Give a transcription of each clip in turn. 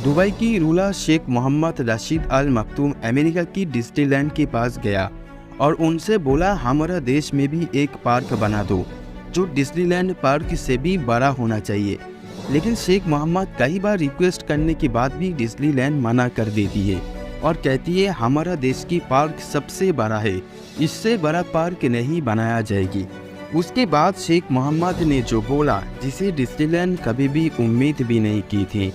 Dubai की ruler Sheikh Mohammed Rashid Al मखतूम America की Disneyland के पास गया और उनसे बोला हमारा देश में भी एक पार्क बना दो जो डिज्नीलैंड पार्क से भी बड़ा होना चाहिए। लेकिन शेख मोहम्मद कई बार रिक्वेस्ट करने के बाद भी डिज्नीलैंड मना कर देती है और कहती है हमारा देश की पार्क सबसे बड़ा है, इससे बड़ा पार्क नहीं बनाया जाएगी। उसके बाद शेख मोहम्मद ने जो बोला जिसे डिज्नीलैंड कभी भी उम्मीद भी नहीं की थी।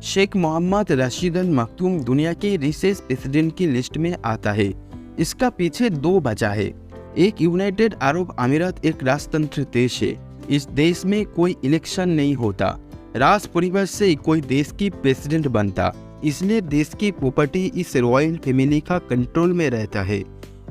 शेख मोहम्मद रशीद अल मखतूम दुनिया के रिचेस्ट प्रेसिडेंट की लिस्ट में आता है। इसका पीछे दो वजह है। एक, यूनाइटेड अरब अमीरात एक राजतंत्र देश है। इस देश में कोई इलेक्शन नहीं होता, राज परिवार से कोई देश की प्रेसिडेंट बनता, इसलिए देश की प्रॉपर्टी इस रॉयल फैमिली का कंट्रोल में रहता है।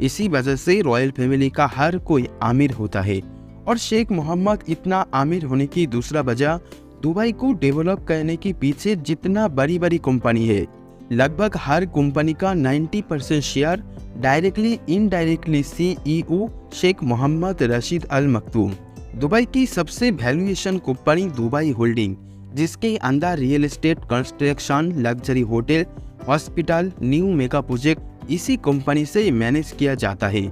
इसी वजह से रॉयल फैमिली का हर कोई आमिर होता है। और शेख मोहम्मद इतना आमिर होने की दूसरा वजह दुबई को डेवलप करने के पीछे जितना बड़ी बड़ी कंपनी है, लगभग हर कंपनी का 90% share directly indirectly CEO Sheikh Mohammed Rashid Al Maktoum. Dubai की सबसे वैल्यूएशन कंपनी दुबई होल्डिंग, जिसके अंदर real estate, construction, luxury hotel, hospital, new mega project इसी कंपनी से मैनेज किया जाता है।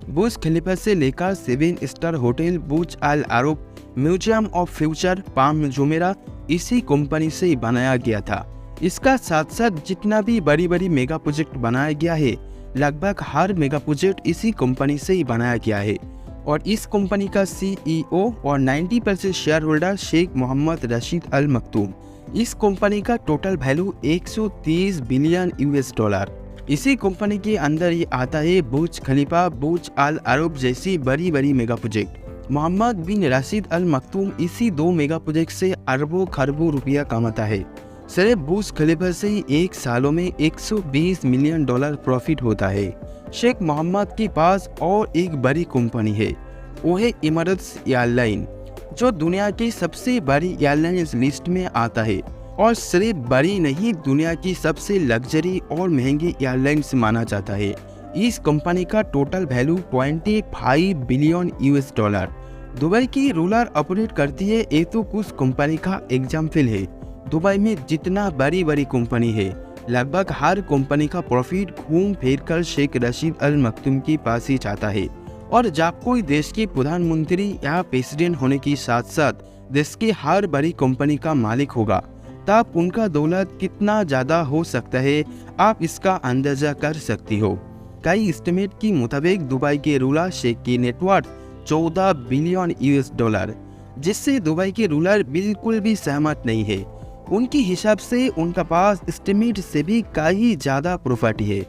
बुर्ज खलीफा से लेकर 7 star hotel, Burj Al Arab, museum of future, Palm Jumeirah इसी कंपनी से बनाया गया था। इसका साथ साथ जितना भी बड़ी बड़ी मेगा प्रोजेक्ट बनाया गया है, लगभग हर मेगा प्रोजेक्ट इसी कंपनी से ही बनाया गया है। और इस कंपनी का CEO और 90% share holder Sheikh Mohammed Rashid Al मखतूम। इस कंपनी का total value 130 billion US dollar. इसी कंपनी के अंदर ये आता है बुर्ज खलीफा, बुर्ज अल अरब जैसी बड़ी बड़ी मेगा प्रोजेक्ट। मोहम्मद बिन रशीद अल मखतूम इसी 2 मेगा प्रोजेक्ट से अरबों खरबों रुपया कमाता है। सिर्फ बुर्ज खलीफा से ही एक सालों में 120 मिलियन डॉलर प्रॉफिट होता है। शेख मोहम्मद के पास और एक बड़ी कंपनी है, वो है इमारत्स एयरलाइन, जो दुनिया की सबसे बड़ी एयरलाइंस लिस्ट में आता है। और सिर्फ बड़ी नहीं, दुनिया की सबसे लग्जरी और महंगी एयरलाइंस माना जाता है। इस कंपनी का total value 25 billion US dollar. Dubai की रूलर ऑपरेट करती है, ये तो कुछ कंपनी का एग्जाम्पल है। दुबई में जितना बड़ी बड़ी कंपनी है, लगभग हर कंपनी का प्रॉफिट घूम फिर कर शेख रशीद अल मखतूम के पास ही जाता है। और जब कोई देश के प्रधानमंत्री या प्रेसिडेंट होने के साथ साथ देश की हर बड़ी कंपनी का मालिक होगा, तब उनका दौलत कितना ज्यादा हो सकता है, आप इसका अंदाजा कर सकती हो। कई एस्टिमेट के मुताबिक दुबई के रूलर शेख की नेटवर्थ 14 बिलियन US डॉलर, जिससे दुबई के रूलर बिल्कुल भी सहमत नहीं है। उनके हिसाब से उनका पास एस्टिमेट से भी कहीं ज्यादा प्रॉपर्टी है।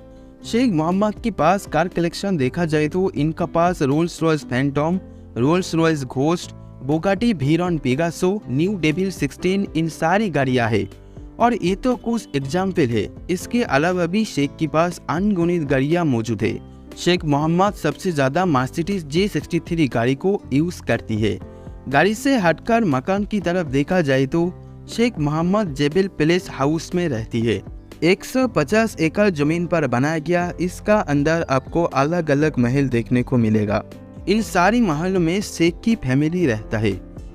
शेख मोहम्मद के पास कार कलेक्शन देखा जाए तो इनका पास Rolls Royce Phantom, Rolls Royce Ghost, Bugatti Veyron Pegaso, new devil 16 इन सारी गाड़ियां है। और ये तो कुछ एग्जाम्पल है, इसके अलावा भी शेख के पास अनगिनत गाड़ियां मौजूद है। शेख मोहम्मद सबसे ज्यादा मर्सिडीज G63 गाड़ी को यूज करती है। गाड़ी से हटकर मकान की तरफ देखा जाए तो शेख मोहम्मद जेबल पैलेस हाउस में रहती है। 150 एकड़ जमीन पर बनाया गया इसका अंदर आपको अलग अलग महल देखने को मिलेगा। इन सारी महलों में शेख की फैमिली रहता है।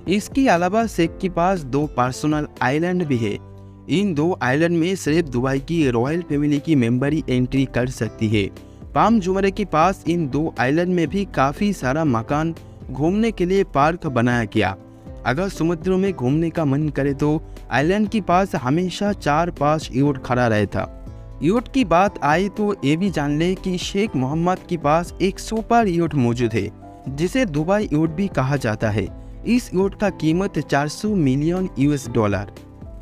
इसके अलावा शेख के पास 2 पर्सनल आइलैंड भी है। इन 2 आइलैंड में सिर्फ दुबई की रॉयल फैमिली की मेंबर ही एंट्री कर सकती है। पाम जुमेरा के पास इन 2 आइलैंड में भी काफी सारा मकान, घूमने के लिए पार्क बनाया गया। अगर समुद्र में घूमने का मन करे तो आइलैंड के पास हमेशा 4-5 यूट खड़ा रहता। यूट की बात आए तो ये भी जान ले कि शेख मोहम्मद के पास एक सुपर यूट मौजूद है, जिसे दुबई यूट भी कहा जाता है। इस यूट का कीमत 400 मिलियन US डॉलर।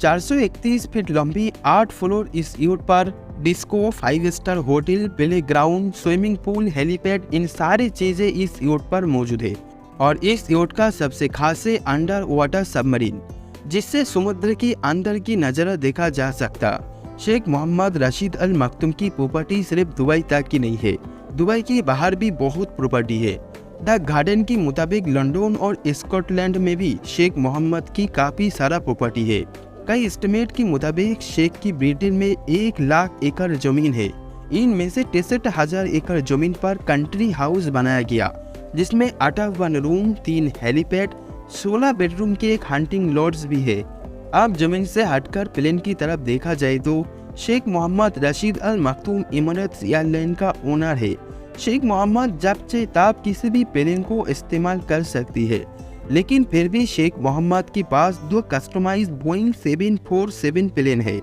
431 फीट लंबी 8 फ्लोर इस यूट पर disco, 5 star hotel, play ground, swimming pool, helipad इन सारी चीजें इस यूट पर मौजूद है। और इस यूट का सबसे खास है अंडर वाटर सबमरीन, जिससे समुद्र के अंदर की नजारा देखा जा सकता। शेख मोहम्मद रशीद अल मखतूम की प्रॉपर्टी सिर्फ दुबई तक की नहीं है, दुबई के बाहर भी बहुत प्रॉपर्टी है। द गार्डन के मुताबिक लंदन और स्कॉटलैंड में भी शेख मोहम्मद की काफ़ी सारा प्रॉपर्टी है। कई एस्टिमेट के मुताबिक शेख की ब्रिटेन में 1 लाख एकड़ जमीन है। इनमें से 63,000 एकड़ जमीन पर कंट्री हाउस बनाया गया, जिसमें 58 रूम, 3 हेलीपैड, 16 बेडरूम के एक हंटिंग लॉड्ज भी है। अब जमीन से हटकर प्लेन की तरफ देखा जाए तो शेख मोहम्मद रशीद अल मखदूम एमिरेट्स एयरलाइन का ओनर है। शेख मोहम्मद जब चाहे तब किसी भी प्लेन को इस्तेमाल कर सकती है, लेकिन फिर भी शेख मोहम्मद के पास 2 कस्टमाइज्ड बोइंग 747 प्लेन है।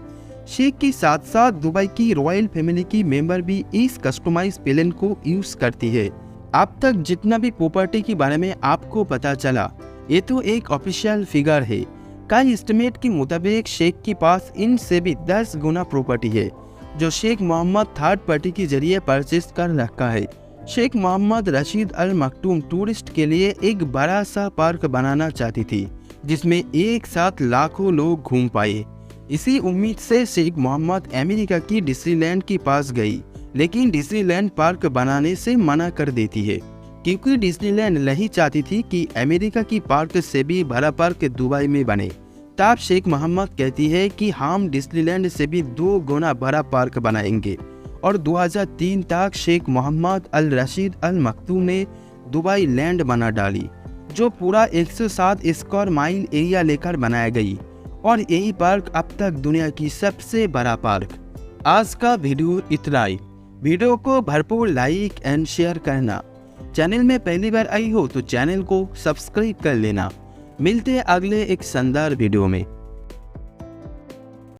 शेख के साथ साथ दुबई की रॉयल फैमिली की मेंबर भी इस कस्टमाइज प्लेन को यूज करती है। अब तक जितना भी प्रॉपर्टी के बारे में आपको पता चला, ये तो एक ऑफिशियल फिगर है। कई एस्टिमेट के मुताबिक शेख के पास इनसे भी 10 गुना प्रॉपर्टी है, जो शेख मोहम्मद थर्ड पार्टी के जरिए परचेज कर रखा है। शेख मोहम्मद रशीद अल मखदूम टूरिस्ट के लिए एक बड़ा सा पार्क बनाना चाहती थी, जिसमें एक साथ लाखों लोग घूम पाए। इसी उम्मीद से शेख मोहम्मद अमेरिका की डिज्नीलैंड के पास गई, लेकिन डिज्नीलैंड पार्क बनाने से मना कर देती है, क्योंकि डिज्नीलैंड नहीं चाहती थी कि अमेरिका की पार्क से भी बड़ा पार्क दुबई में बने। तब शेख मोहम्मद कहती है कि हम डिज्नीलैंड से भी 2 गुना बड़ा पार्क बनाएंगे, और 2003 तक शेख मोहम्मद अल रशीद अल मखदूम ने दुबई लैंड बना डाली, जो पूरा 107 स्क्वायर माइल एरिया लेकर बनाया गई, और यही पार्क अब तक दुनिया की सबसे बड़ा पार्क। आज का वीडियो इतना ही। वीडियो को भरपूर लाइक एंड शेयर करना। चैनल में पहली बार आई हो तो चैनल को सब्सक्राइब कर लेना। मिलते हैं अगले एक शानदार वीडियो में।